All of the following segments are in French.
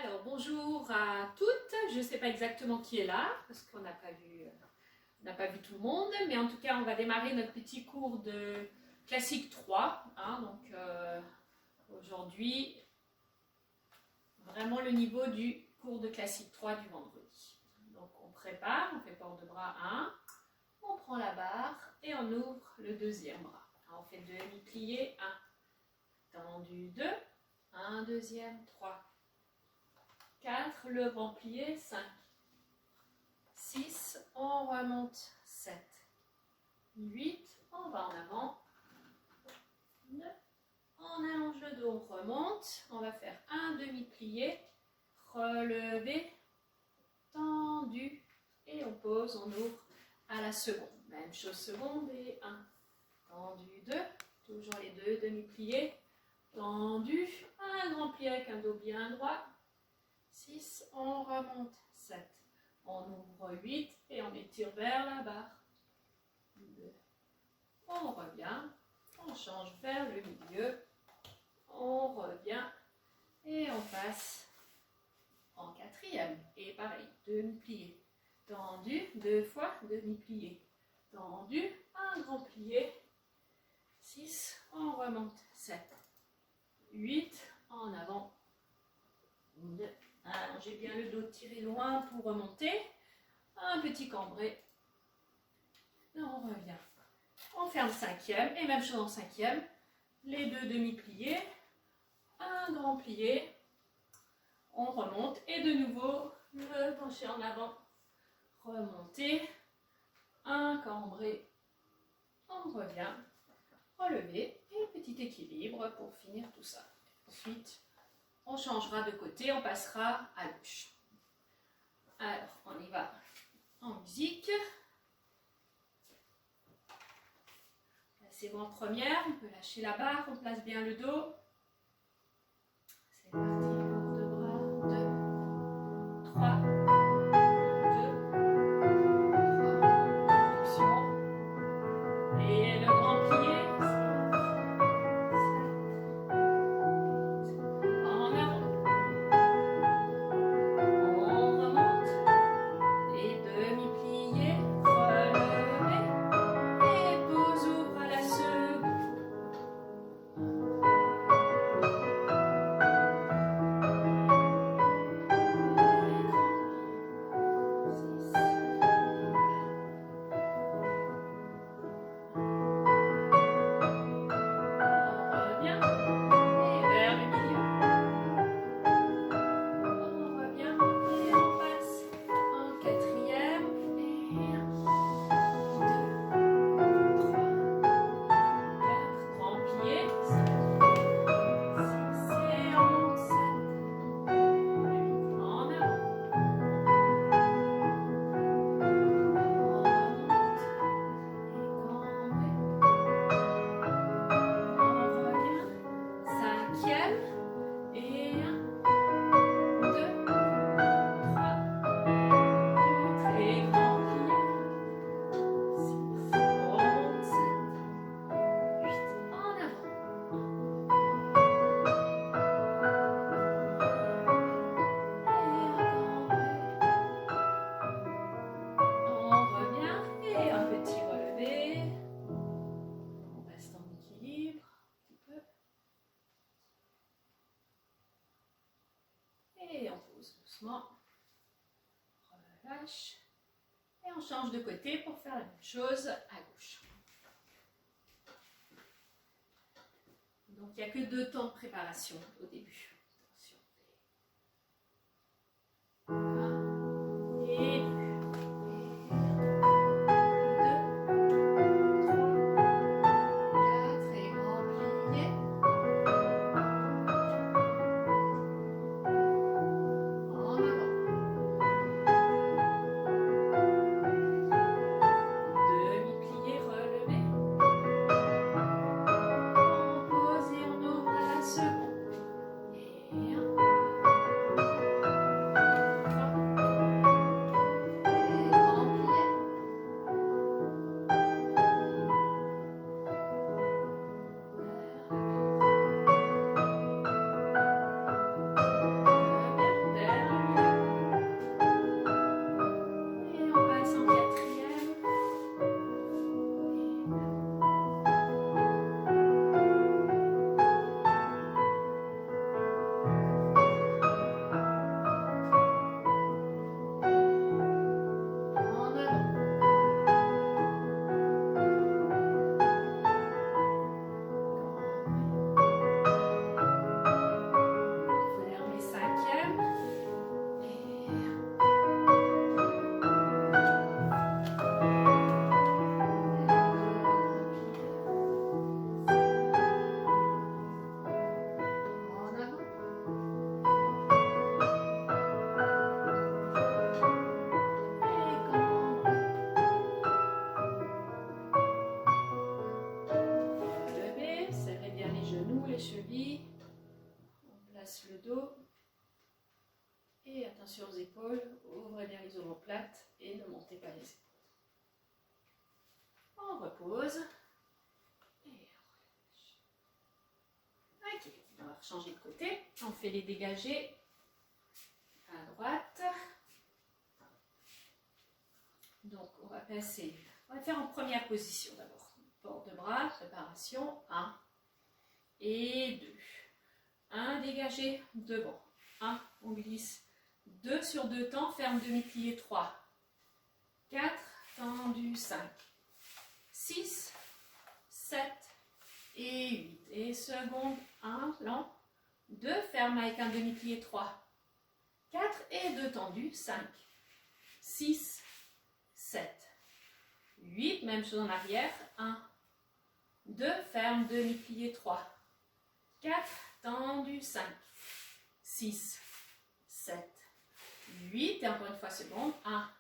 Alors bonjour à toutes, je ne sais pas exactement qui est là, parce qu'on n'a pas vu tout le monde, mais en tout cas on va démarrer notre petit cours de classique 3, donc aujourd'hui vraiment le niveau du cours de classique 3 du vendredi. Donc on prépare, on fait port de bras 1, on prend la barre et on ouvre le deuxième bras. Alors, on fait demi-plié 1, tendu 2, un deuxième 3, 4, le grand plié, 5, 6, on remonte, 7, 8, on va en avant, 9, on allonge le dos, on remonte, on va faire un demi-plié, relevé, tendu, et on pose, on ouvre à la seconde. Même chose seconde et 1, tendu 2, toujours les deux demi-pliés, tendu, un grand plié avec un dos bien droit, 6, on remonte, 7, on ouvre 8 et on étire vers la barre, 2, on revient, on change vers le milieu, on revient et on passe en quatrième. Et pareil, demi-plié, tendu, 2 fois, demi-plié, tendu, un grand plié, 6, on remonte, 7, 8, en avant, 2, allongez bien le dos, tirez loin pour remonter. Un petit cambré. On revient. On ferme cinquième. Et même chose en cinquième. Les deux demi-pliés. Un grand plié. On remonte. Et de nouveau, le pencher en avant. Remonter. Un cambré. On revient. Relever. Et petit équilibre pour finir tout ça. Ensuite, on changera de côté, on passera à gauche. Alors, on y va en musique. Placez-vous en première, on peut lâcher la barre, on place bien le dos. C'est parti, port de bras, 2, 3, 2, 3, réduction. Et le grand plié. Relâche. Et on change de côté pour faire la même chose à gauche. Donc il n'y a que 2 temps de préparation au début. Attention. 1 et 2. attention aux épaules, ouvrez bien les omoplates et ne montez pas les épaules. On repose. Et on relâche. Ok, on va changer de côté. On fait les dégagés à droite. Donc on va passer, on va faire en première position d'abord. Port de bras, préparation, 1 et 2. 1 dégagé devant. 1, on glisse. 2 sur 2 temps, ferme demi-plié, 3. 4, tendu, 5. 6, 7 et 8. Et seconde, 1, lent. 2, ferme avec un demi-plié, 3. 4 et 2 tendus, 5. 6, 7. 8, même chose en arrière. 1, 2, ferme, demi-plié, 3. 4, tendu, 5. 6, 7, 8. Et encore une fois, seconde. 1,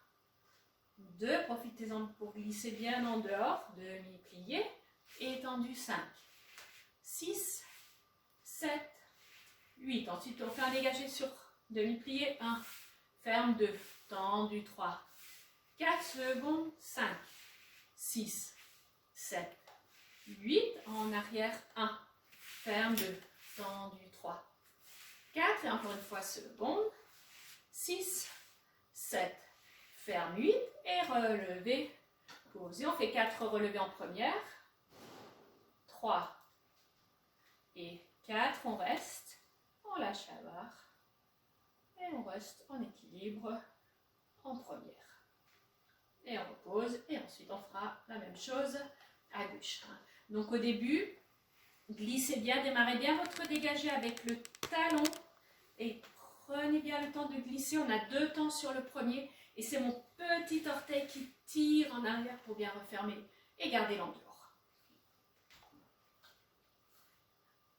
2, profitez-en pour glisser bien en dehors. Demi-plié. Et tendu, 5. 6, 7, 8. Ensuite, on fait un dégagé sur demi-plié. 1, ferme, 2, tendu, 3. 4 secondes, 5, 6, 7, 8, en arrière, 1, ferme, 2, tendu, 3, 4, et encore une fois, seconde, 6, 7, ferme, 8, et relevez, posez, on fait 4 relevés en première, 3 et 4, on reste, on lâche la barre, et on reste en équilibre en première. Et on repose, et ensuite on fera la même chose à gauche. Donc au début, glissez bien, démarrez bien votre dégagé avec le talon et prenez bien le temps de glisser. On a 2 temps sur le premier et c'est mon petit orteil qui tire en arrière pour bien refermer et garder l'endure.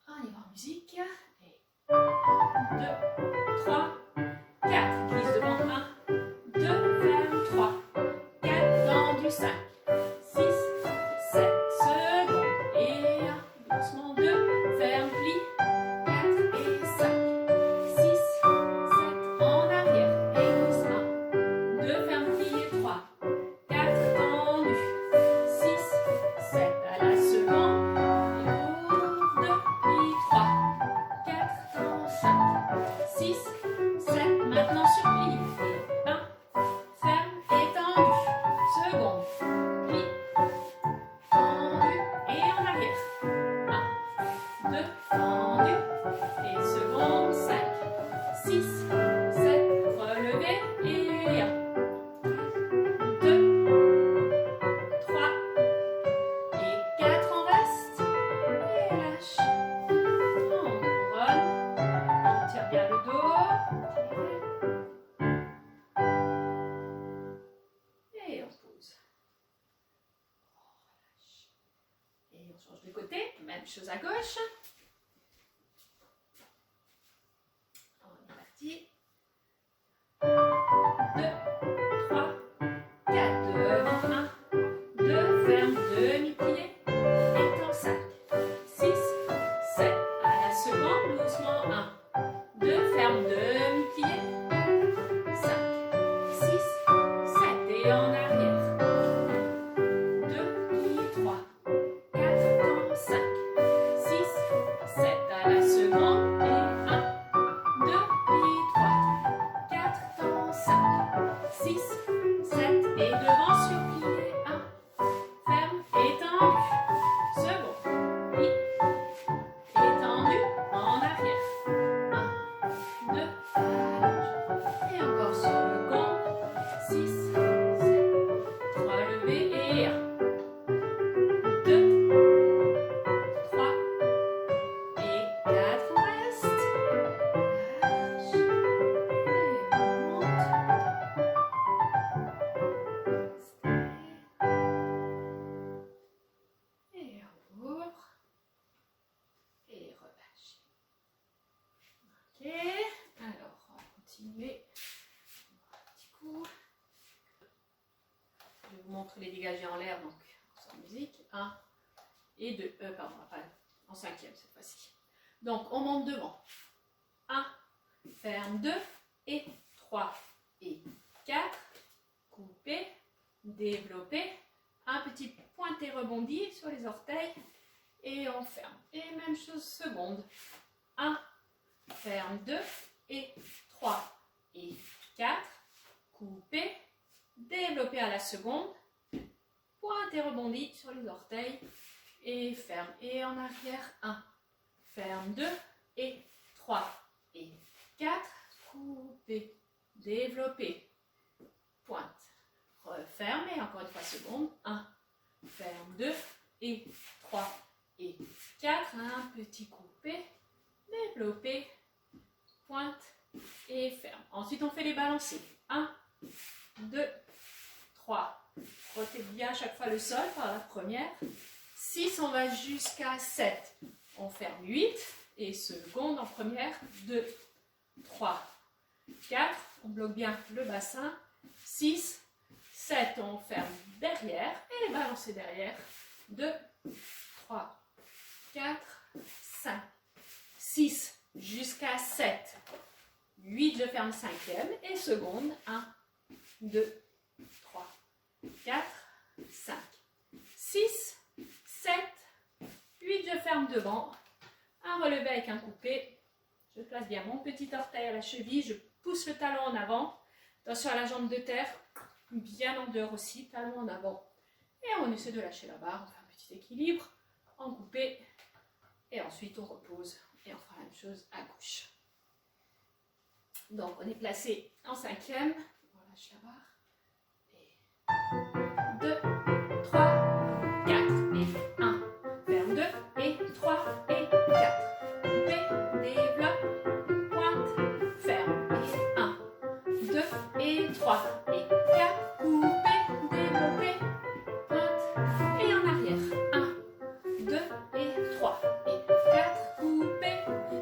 On y va en musique. Et 2, 3, 4, glisse devant 1, 2, ferme, 3. 5, 6, 7, secondes, et 1, doucement, 2, ferme, plie, 4 et 5, 6, 7, en arrière, et glisse 1, 2, ferme, plie, 3, 4, tendu, 6, 7, à la seconde, et ouvre, 2, plie, 3, 4, tendu, 5, 6, 7, maintenant sur plie, et 1, ferme et tendu. Seconde, plie, tendu et en arrière. 1, 2, tendu et seconde, 5, 6, 7, relevez et 1, 2, 3 et 4, on reste et lâche. On couronne, on tire bien le dos. Et on pose. Et on change de côté, même chose à gauche. On est parti. 2, 3, 4, devant 1, 2, ferme, demi-plié, étend 5, 6, 7, à la seconde, doucement 1, 2, ferme, demi-plié, 5, 6, 7, et en arrière, 2, plie, 3, 4, tend, 5, 6, 7, à la seconde, et 1, 2, plie, 3, 4, tend, 5, 6, 7, et devant, surplié, 1, ferme, étendu, second, plie, étendu, en arrière, 1, 2, allonge, et encore second, 6, 7, relevez, et 1, 2, 3 et 4, on reste, lâche, et on monte, et on ouvre, et relâche. Ok, alors on va continuer un petit coup. Je vous montre les dégagés en l'air, donc sans musique. 1 et 2, pardon, en cinquième cette fois-ci. Donc on monte devant. 1, ferme, 2 et 3. 3 et 4. Couper, développer. Un petit pointé rebondi sur les orteils. Et on ferme. Et même chose seconde. 1, ferme 2 et 3 et 4. Couper, développer à la seconde. Pointe et rebondis sur les orteils et ferme. Et en arrière, 1, ferme 2 et 3 et 4. Couper, développer, pointe, referme et encore une fois seconde. 1, ferme 2 et 3 et 4. Un petit coupé, développer, pointe et ferme. Ensuite, on fait les balancés. 1, 2, 3. Rotate bien à chaque fois le sol par la première. 6, on va jusqu'à 7. On ferme 8 et seconde en première. 2, 3, 4. On bloque bien le bassin. 6, 7, on ferme derrière et les balancés derrière. 2, 3, 4, 5, 6 jusqu'à 7. 8, je ferme cinquième et seconde. 1, 2, 3, 4, 5, 6, 7, 8, je ferme devant. Un relevé avec un coupé. Je place bien mon petit orteil à la cheville. Je pousse le talon en avant. Attention à la jambe de terre. Bien en dehors aussi. Talon en avant. Et on essaie de lâcher la barre. On fait un petit équilibre. En coupé. Et ensuite on repose. Et on fera la même chose à gauche. Donc on est placé en cinquième. On lâche la barre. 2, 3, 4 et 1, ferme 2 et 3 et 4, coupé, développe, pointe, ferme et 1, 2 et 3 et 4, coupé, développé, pointe et en arrière. 1, 2 et 3 et 4, coupé,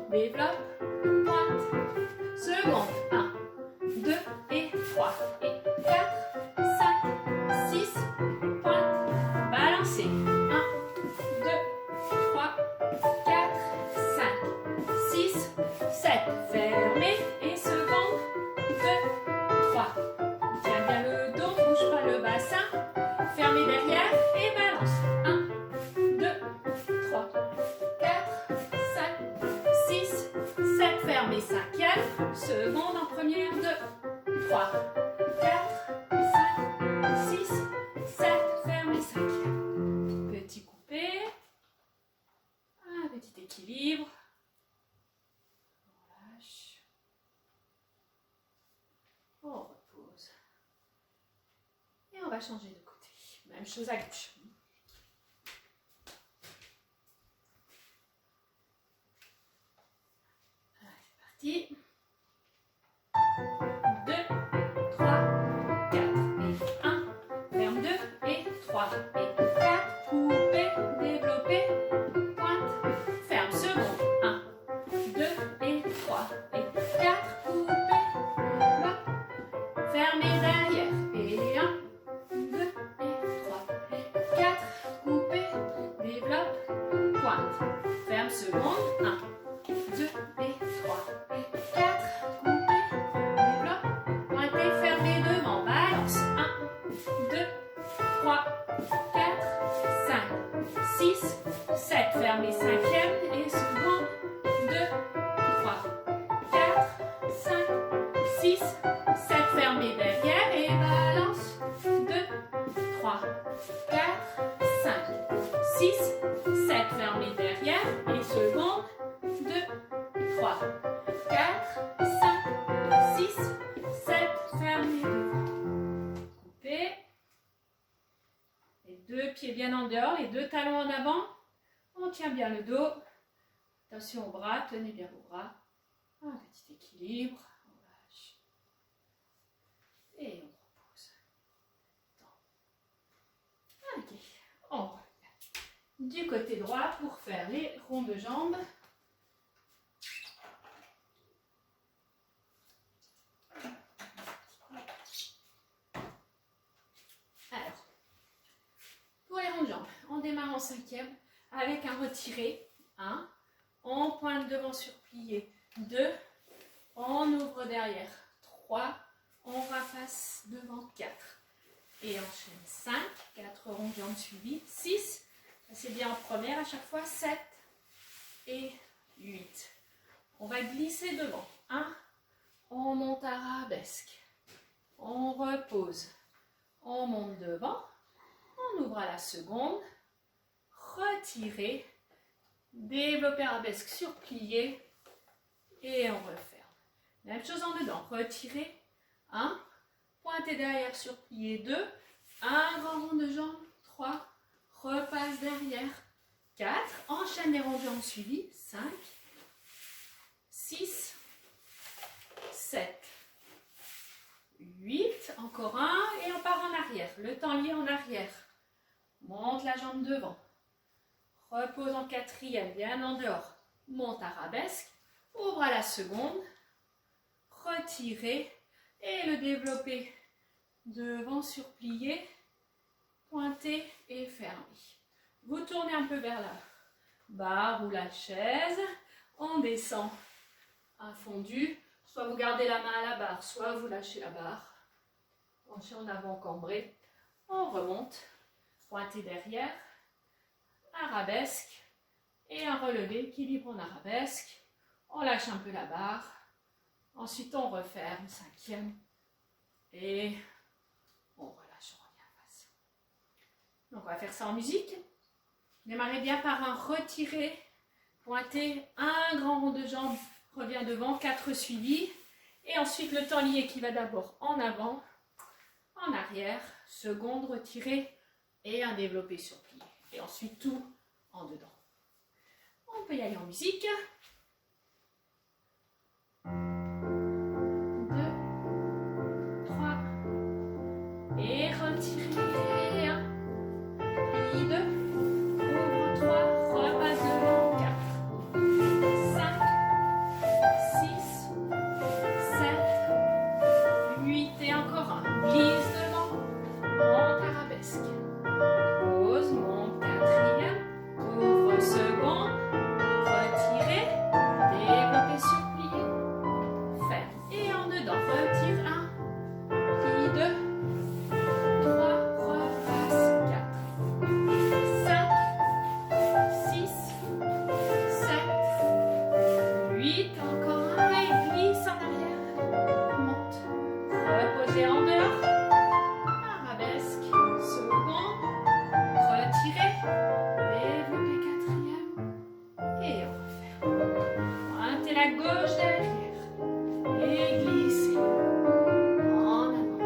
développe, pointe, seconde. 1, 2 et 3 et 4. 6, pointe, balancez. 1, 2, 3, 4, 5, 6, 7. Fermez et seconde. 2, 3. Tiens bien le dos, bouge pas le bassin. Fermez derrière et balance. 1, 2, 3, 4, 5, 6, 7. Fermez cinquième. Seconde en première. 2, 3, 4. 7, fermez 5. Petit coupé. Un petit équilibre. On lâche. On repose. Et on va changer de côté. Même chose à gauche. Allez, c'est parti. 2, 3, 4 et 1. Ferme 2 et 3 et 4. Coupé, développé, pointe, ferme. Seconde. 1, 2 et 3 et 4. Coupé, bloc, fermez derrière. Et 1, 2 et 3 et 4. Coupé, développe, pointe, ferme. Seconde. 1, 2 et 3 et 4. Coupé, développe, pointez, fermez devant. Balance. 1, 2, 3, 4, 5, 6, 7. Fermez cinquième et seconde. 2, 3, 4, 5, 6, 7. Fermez derrière et balance. 2, 3, 4, 5, 6, 7. Fermez derrière et seconde. 2, 3, 4, 5, 6, 7. Fermez devant. Coupez. Les deux pieds bien en dehors, les deux talons en avant. On tient bien le dos. Attention aux bras, tenez bien vos bras. Un petit équilibre. On lâche. Et on repose. Ok. On revient du côté droit pour faire les ronds de jambes. Alors, pour les ronds de jambes, on démarre en cinquième avec un retiré. 1. On pointe devant sur plié. 2. On ouvre derrière. 3. repasse devant 4. Et enchaîne 5, 4 ronds de jambes suivies, 6, c'est bien en première à chaque fois, 7 et 8. On va glisser devant. 1, on monte arabesque, on repose, on monte devant, on ouvre à la seconde, retirez, développez arabesque sur plié et on referme. Même chose en dedans, retirez, 1, pointez derrière sur plié, 2, un grand rond de jambes, 3, repasse derrière, 4, enchaîne les ronds de jambes suivis, 5, 6, 7, 8, encore un, et on part en arrière, le temps lié en arrière, monte la jambe devant, repose en quatrième, bien en dehors, monte arabesque, ouvre à la seconde, retirez, et le développé devant sur plié, pointez et fermez. Vous tournez un peu vers la barre ou la chaise, on descend un fondu, soit vous gardez la main à la barre, soit vous lâchez la barre, penchez en avant cambré, on remonte, pointez derrière, arabesque et un relevé, équilibre en arabesque, on lâche un peu la barre, ensuite on referme, cinquième, et on relâche, on revient en face. Donc on va faire ça en musique. Démarrez bien par un retiré, pointez, un grand rond de jambes, revient devant, 4 suivis, et ensuite le temps lié qui va d'abord en avant, en arrière, seconde retirée, et un développé sur plié. Et ensuite tout en dedans. On peut y aller en musique. 2, 3, et retirez, 1, plie 2, ouvre 3, repasse devant, 4, 5, 6, 7, 8, et encore un, glisse devant, monte arabesque, pose, monte quatrième, ouvre seconde, retirez, développez sur plié, ferme, et en dedans, retire 1, plie 2, 3, repasse 4, 5, 6, 7, 8, encore un, et glisse en arrière, monte, reposez en dehors, arabesque, seconde, retirez, développez quatrième, et on referme. Pointez la gauche derrière, et glissez en avant.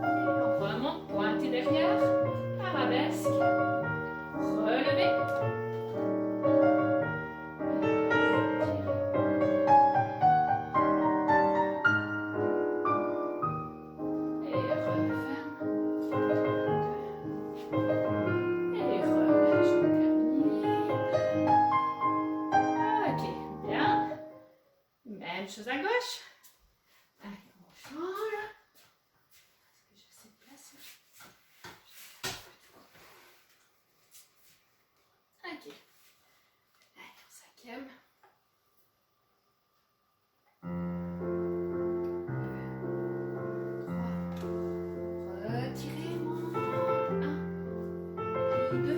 Et on remonte, pointez derrière, arabesque, relevez. Et referme. Et relâche, on termine. Ok, bien. Même chose à gauche. Allez, on change. Est-ce que j'ai assez de place? Ok. Allez, en cinquième. 3, retirez, monte, 1, plie 2,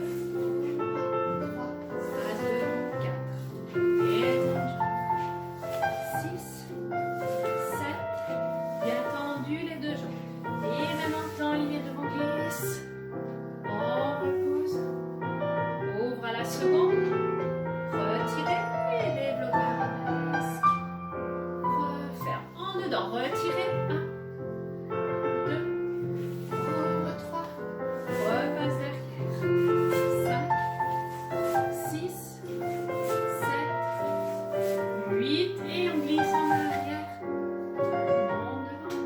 3, passe devant, 4, et tangente, 6, 7, bien tendu les deux jambes, et même en temps lié devant glisse, on repose, ouvre à la seconde, retirez et développez arabesque, referme, en dedans, retirez, 1, 2, ouvre 3, repasse derrière, 5, 6, 7, 8, et on glisse en arrière, monte devant,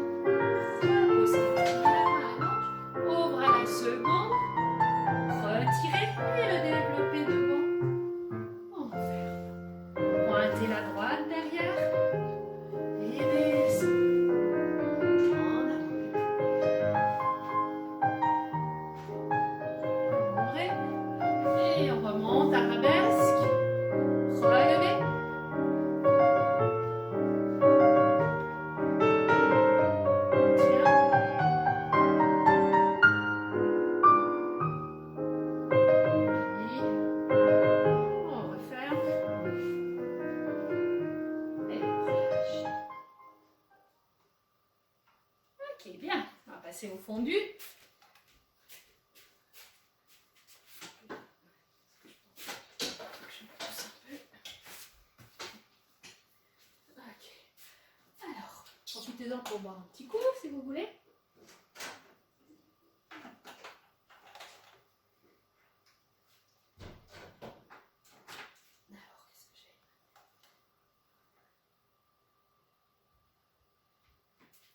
repose quatrième, allonge, ouvre à la seconde, retirez et le développé devant, on referme, pointez la droite derrière, et descend, en avant, ouvrez, et on remonte arabesque, relevez, passer au fondu. Alors, profitez-en pour boire un petit coup si vous voulez. Alors, qu'est-ce que j'ai?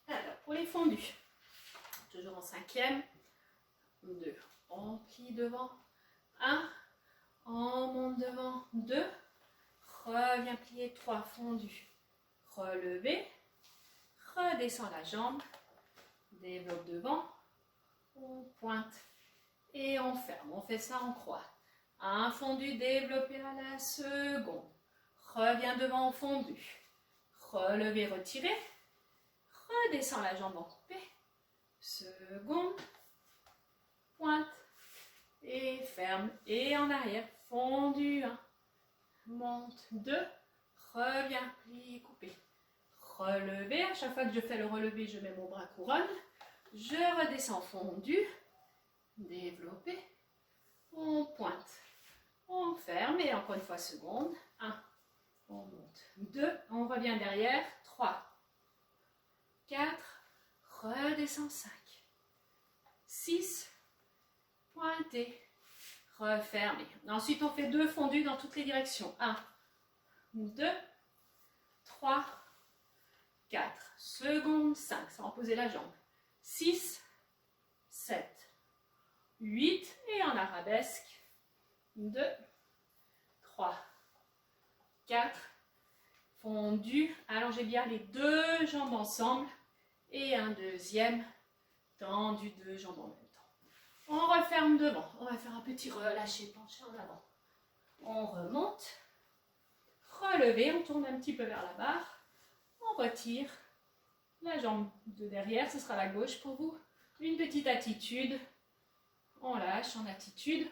Alors, pour les fondus, toujours en cinquième, 2, on plie devant, 1, on monte devant, 2, reviens plier, 3, fondu, relever, redescend la jambe, développe devant, on pointe et on ferme. On fait ça en croix. Un fondu développé à la seconde. Reviens devant, fondu. Relever, retirer. Redescend la jambe en coupé. Seconde, pointe et ferme. Et en arrière, fondu 1. Monte 2. Reviens, plie, coupé. Relever. À chaque fois que je fais le relevé, je mets mon bras couronne. Je redescends, fondu. Développer. On pointe. On ferme et encore une fois seconde. 1. On monte. 2. On revient derrière. 3. 4. Redescend. 5. 6. Pointer. Refermer. Ensuite, on fait 2 fondus dans toutes les directions. 1. 2. 3. 4. Seconde. 5. Sans poser la jambe. 6. 7. 8 et en arabesque, 2, 3, 4, fondu, allongez bien les 2 jambes ensemble et un deuxième, tendu 2 jambes en même temps. On referme devant, on va faire un petit relâché, penché en avant. On remonte, relevé, on tourne un petit peu vers la barre, on retire la jambe de derrière, ce sera la gauche pour vous, une petite attitude. On lâche en attitude,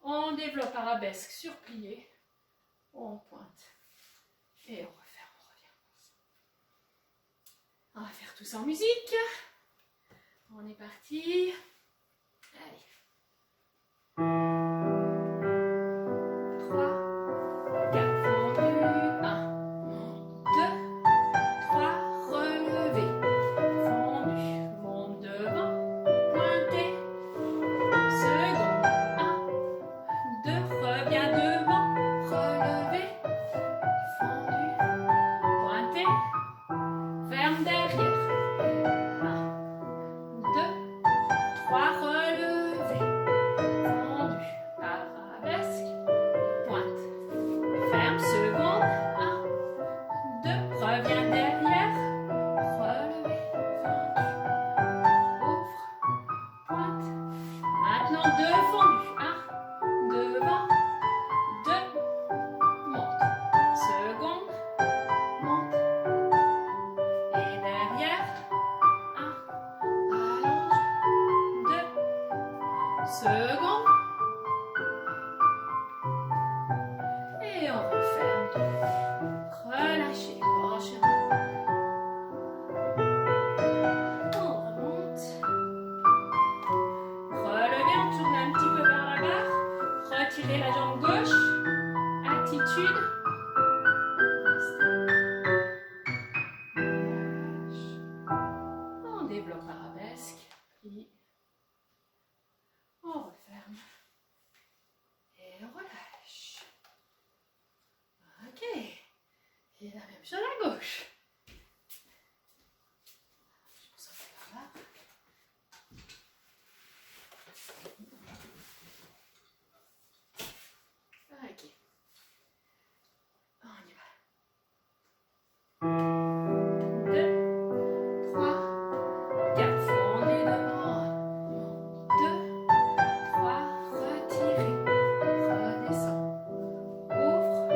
on développe arabesque sur plié, on pointe et on referme, on revient. On va faire tout ça en musique. On est parti. Allez. 3, 4, fondu, 1, 2, 3, relevé, fondu, monte devant, pointé. Seconde, 1, 2, reviens devant, relevé, fondu, pointé, ferme derrière, 1, 2, 3, relevé, fondu, arabesque, pointe, ferme, seconde, 1, 2, reviens derrière, relevé, fondu, ouvre, pointe, maintenant 2 fondus, 1, devant, 2, monte, seconde, monte, et derrière, 1, allonge, 2, seconde, et on referme, relâchez, penchez, on remonte, relevez, on tourne un petit peu vers la barre, retirez la jambe gauche, attitude, on développe arabesque, puis on referme et on relâche. Ok, et la même chose à gauche. Je pense qu'on va faire là. Ok, on y va. 2, 3, 4, fondez devant. 2, 3, retirez, redescend, ouvre,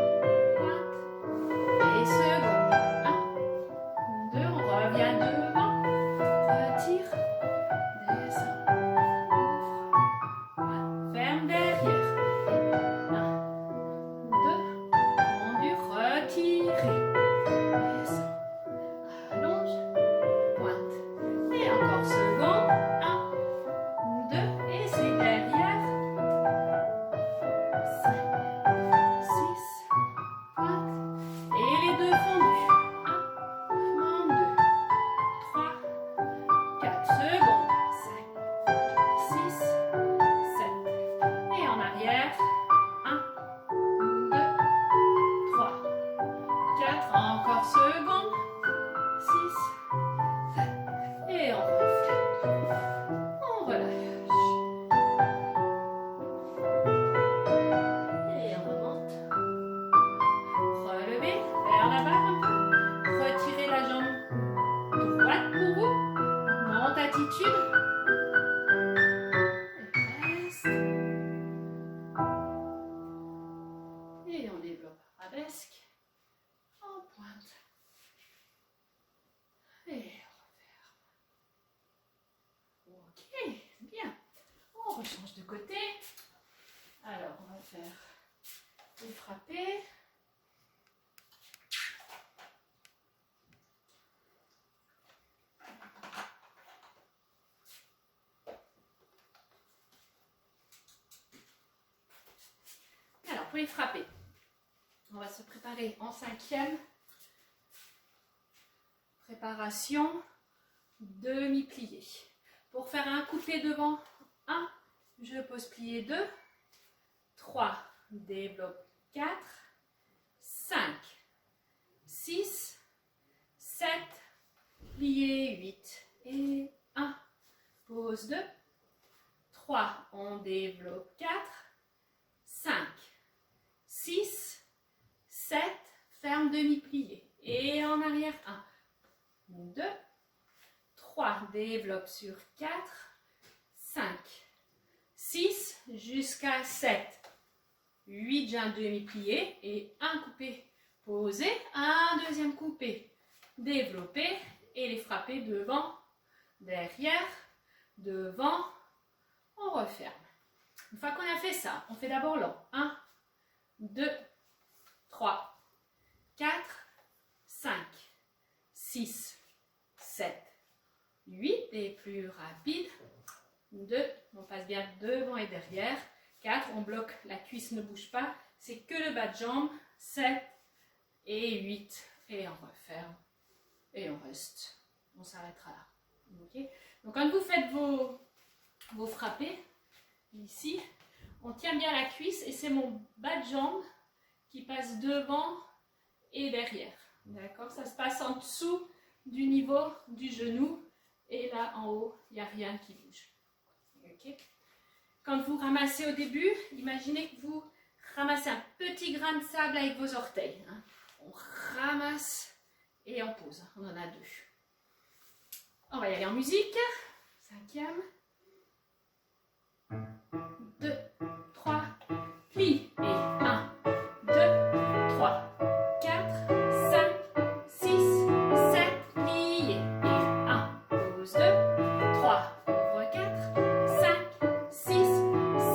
pointe, et seconde, 1, 2, on revient devant, retire, descend, ouvre, pointe, ferme derrière, 1, 2, fondu, retirez, descend, allonge, pointe, et encore seconde, 1, 4, encore seconde. 6, 7, et on refait. On relâche. Et on remonte. Relevez vers la barre un peu. Retirez la jambe droite pour vous. Monte attitude. Et reste. Et on développe arabesque. En pointe. Et on referme. Ok, bien. On rechange de côté. Alors, on va faire les frappés. Alors, pour les frapper, on va se préparer en 5e. Préparation demi-plié. Pour faire un coupé devant, 1, je pose plié 2, 3, développe 4, 5, 6, 7, plié 8 et 1, pose 2, 3, on développe 4, 5, 6, 7, ferme demi-plié et en arrière 1, 2, 3, développe sur 4, 5, 6, jusqu'à 7, 8, j'ai un demi-plié et un coupé posé, un deuxième coupé développé et les frapper devant, derrière, devant, on referme. Une fois qu'on a fait ça, on fait d'abord lent. 1, 2, 3, 4, 5, 6, 7, 8 et plus rapide. 2, on passe bien devant et derrière. 4, on bloque, la cuisse ne bouge pas, c'est que le bas de jambe. 7 et 8 et on referme et on reste. On s'arrêtera là. Okay. Donc quand vous faites vos frappés, ici, on tient bien la cuisse et c'est mon bas de jambe qui passe devant et derrière. D'accord? Ça se passe en dessous du niveau du genou et là en haut, il n'y a rien qui bouge. Okay? Quand vous ramassez au début, imaginez que vous ramassez un petit grain de sable avec vos orteils. Hein. On ramasse et on pose. On en a 2. On va y aller en musique. 5e. 2, 3, plie et 1, 2, 3, 4, 5, 6, 7, plié et 1, pose 2, 3, ouvre 4, 5, 6,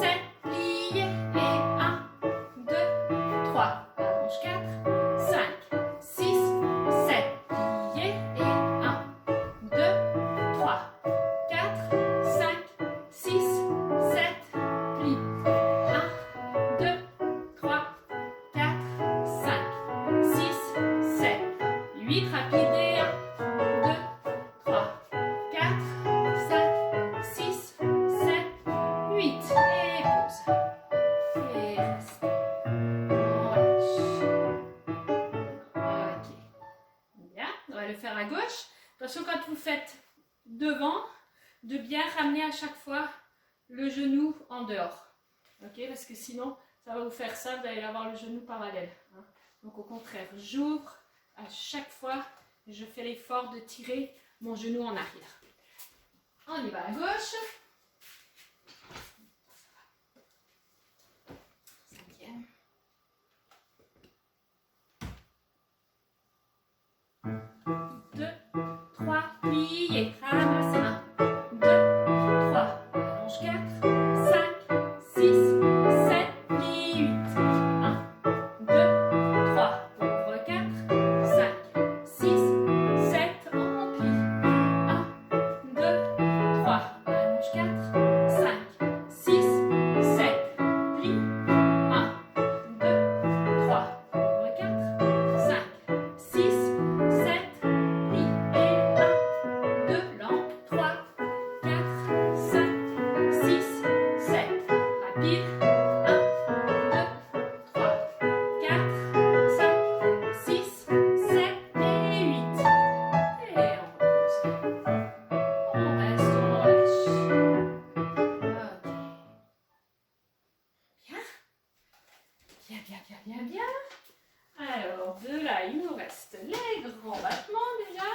7, plié et 1, 2, 3, allonge 4, 5, 6, 7, plié et 1, 2, 3, 4, 5, 6, 7, plie. 1, 2, 3, 4, 5, 6, 7, 8, rapide et 1, 2, 3, 4, 5, 6, 7, 8 et pause. Et reste. On relâche. Ok. Bien, on va le faire à gauche. Attention quand vous faites devant, de bien ramener à chaque fois le genou en dehors. Ok, parce que sinon, ça va vous faire ça, vous allez avoir le genou parallèle. Hein. Donc au contraire, j'ouvre à chaque fois, je fais l'effort de tirer mon genou en arrière. On y va à gauche. 5e. 2, 3, plié, ramasse 1, 2, 3, allonge 4, 5, 6, 7, plie 8, 1, 2, 3, ouvre 4, 5, 6, 7, on plie, 1, 2, 3, allonge 4, là, il nous reste les grands battements déjà.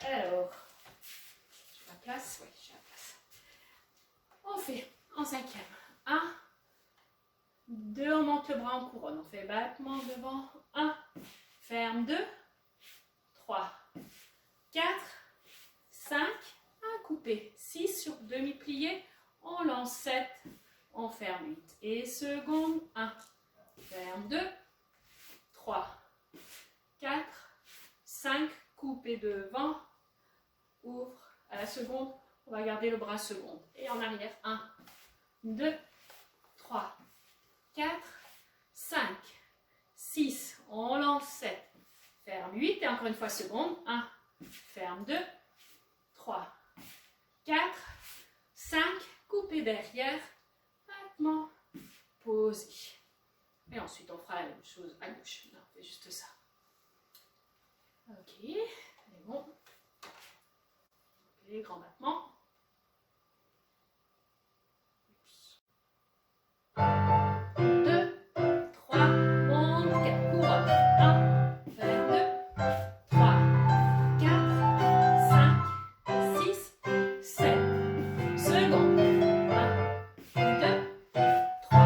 Alors, j'ai la place? Oui, j'ai la place. On fait en cinquième. 1, 2, on monte le bras en couronne. On fait battement devant. 1, ferme 2, 3, 4, 5, 1 coupé. 6 sur demi-plié. On lance 7, on ferme 8. Et seconde, 1, ferme 2, 3, 4, 5, coupé devant, ouvre. À la seconde, on va garder le bras seconde. Et en arrière, 1, 2, 3, 4, 5, 6, on lance 7, ferme 8, et encore une fois seconde, 1, ferme 2, 3, 4, 5, coupé derrière, battement, posé. Et ensuite, on fera la même chose à gauche. Non, on fait juste ça. Ok, c'est bon. Les grands battements. 2, 3, monte, 4, couronne. 1, vers 2, 3, 4, 5, 6, 7. Seconde. 1, 2, 3,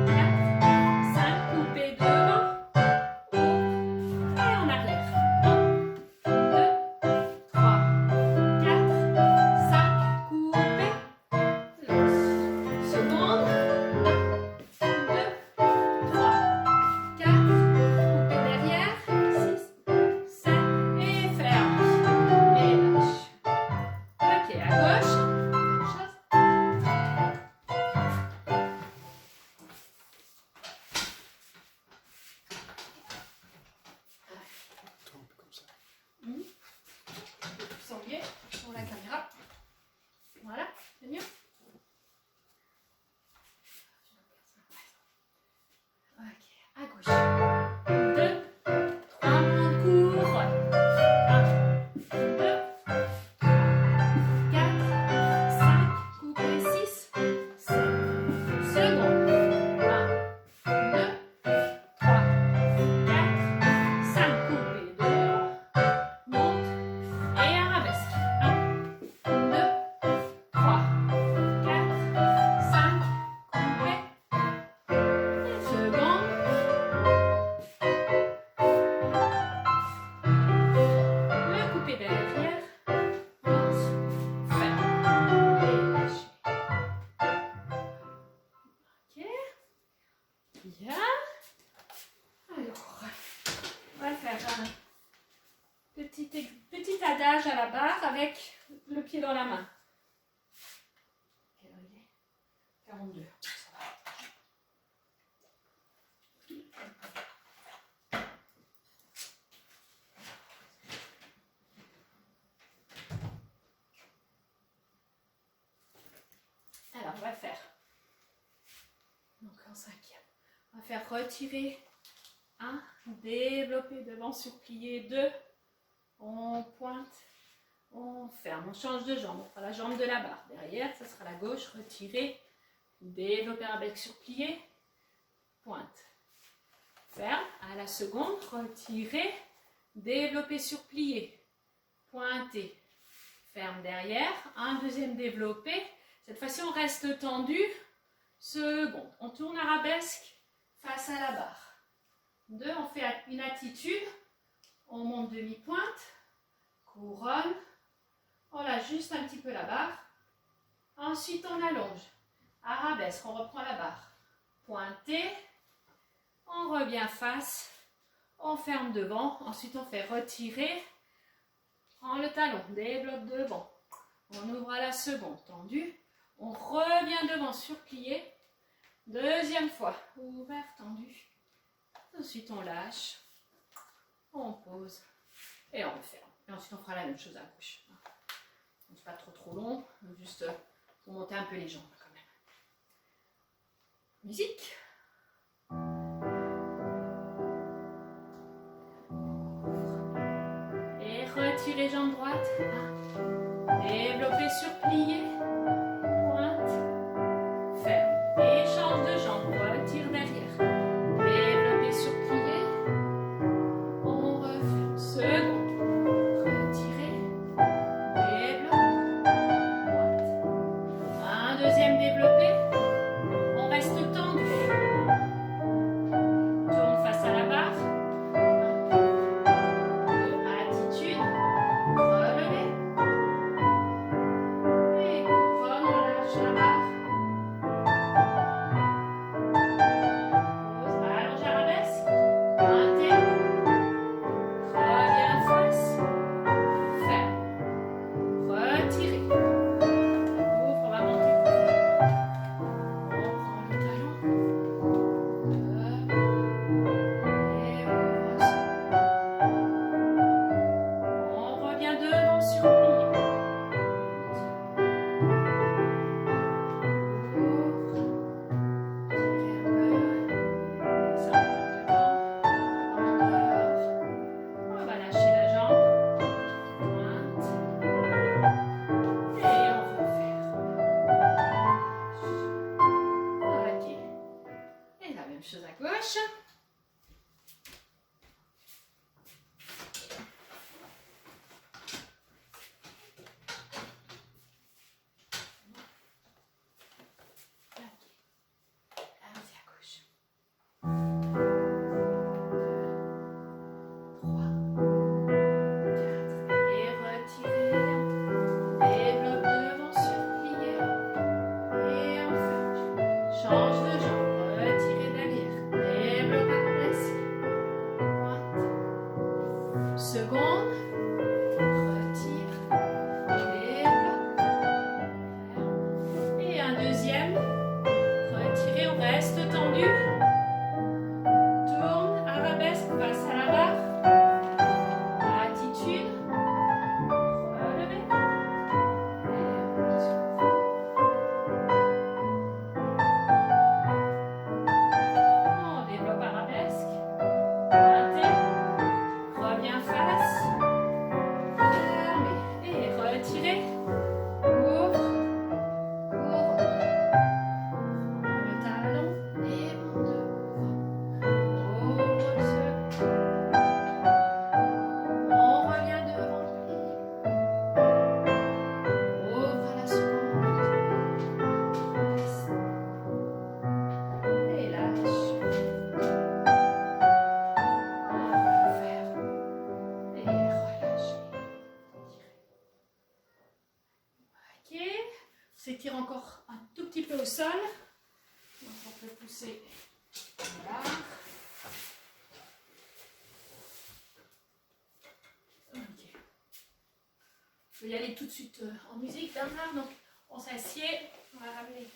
4, 5, coupé devant. Ouvre. Et en arrière. 1, 2, 3, 4, 5, coupé. Lance. Seconde. 2, 3, 4, coupé derrière, 6, 7, et ferme. Et lâche. Ok, à gauche. Même chose. Toi, un peu comme ça. Plus en biais sur la caméra. Voilà, c'est mieux. Ok, à gauche. 2, 3, monte, couronne. 1, 2, 3, 4, 5, coupé, 6, 7. Seconde. 1, 2, 3, 4, 5, coupé, devant. Monte et arabesque. 1, 2, 3, 4, 5, coupé. Seconde. Le coupé derrière. Lance. Ferme. Et lâchez. Ok. Bien. Alors, on va faire un petit adage à la barre avec le pied dans la main. Quelle heure il est 42. Ça va. Alors, on va faire. Donc, en cinquième. On va faire retirer 1, développer devant sur plié 2, on pointe, on ferme, on change de jambe, on fera la jambe de la barre, derrière, ça sera la gauche, retirer, développer un bec sur plié, pointe, ferme, à la seconde, retirer, développer sur plié, pointer, ferme derrière, un deuxième développé, cette fois-ci on reste tendu, seconde, on tourne arabesque face à la barre. 2, on fait une attitude, on monte demi-pointe, couronne, on lâche juste un petit peu la barre, ensuite on allonge, arabesque, on reprend la barre, pointé, on revient face, on ferme devant, ensuite on fait retirer, prend le talon, développe devant, on ouvre à la seconde, tendu, on revient devant, surplié, deuxième fois, ouvert, tendu. Ensuite, on lâche, on pose et on ferme. Et ensuite, on fera la même chose à gauche. Donc, pas trop long, juste pour monter un peu les jambes quand même. Musique. Et retirez jambe droite. Développez sur plié. Pointe. Ferme. Et change de jambe. Retire derrière. Développez sur plié. secondes. Retire. Développe. Et un deuxième. Retirez, on reste tendu. Tourne, arabesque, passe à la barre. Attitude. Relevez. On développe arabesque. Pointez. Reviens face. Fermez. Et retirez. Ouvre. Ouvre. Le talon. Et on devant. Ouvre le second. On revient devant. Ouvre la seconde. Et lâche. On va le faire. Et relâchez. Ok. On s'étire encore un tout petit peu au sol. Donc on peut pousser. Voilà. Ok. Je vais y aller tout de suite en musique, Bernard. Donc on s'assied. On va ramener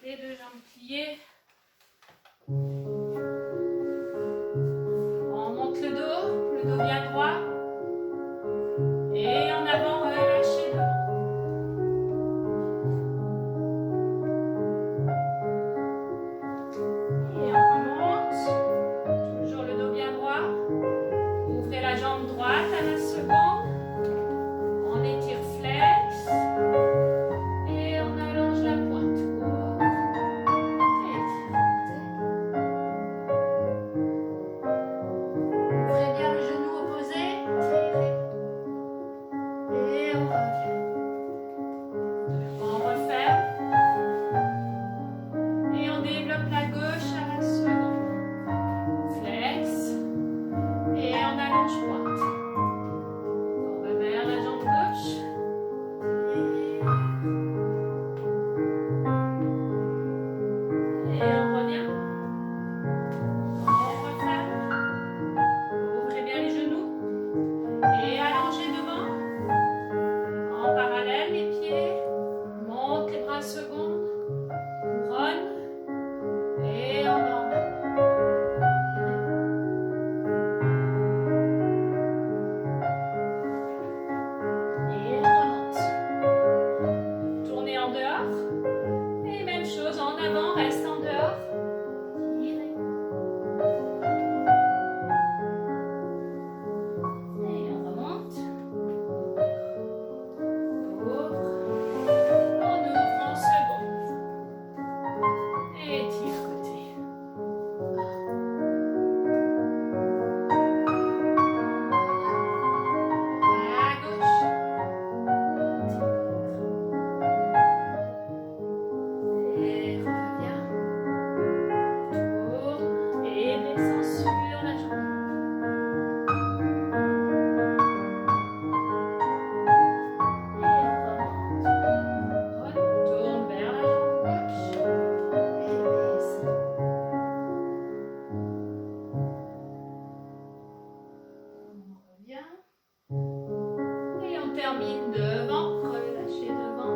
les deux jambes pliées. On monte le dos bien droit. Et en avant, relâchez devant. Et on remonte. Toujours le dos bien droit. Ouvrez la jambe droite à la seconde. On étire flex. Et on allonge la pointe. Ouvrez bien le genou opposé. Tirez. Et on revient. On referme. Et on développe la gauche à la seconde. Flex. Et on allonge pointe. On va vers la jambe gauche. Et on revient. On referme. Ouvrez bien les genoux. Et allongez devant. En parallèle les pieds. Monte les bras secondes. Couronne. Et on emmène. Et on remonte. Tournez en dehors. Et même chose en avant, reste en dehors. Tirez. Et on remonte. Ouvre. On ouvre en seconde. Et tire côté. À gauche. Et reviens. Tourne. Et descends sur la jambe. Et on remonte. Retourne vers la jambe gauche. Et descends. On revient. Et on termine devant. Relâchez devant.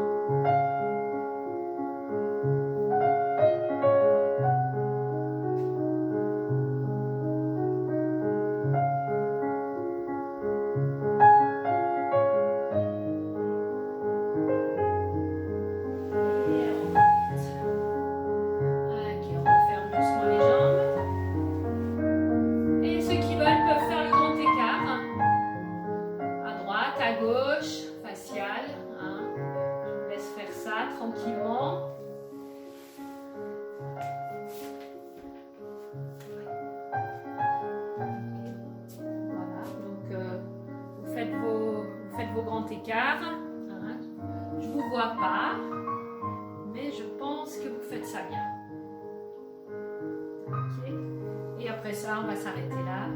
Et on remonte. Ok, on referme doucement les jambes. Et ceux qui veulent peuvent faire le grand écart. À droite, à gauche, facial. Hein. Je vous laisse faire ça tranquillement. Voilà, donc vous faites vos grands écarts. Hein. Je ne vous vois pas, mais je pense que vous faites ça bien. Ok. Et après ça, on va s'arrêter là.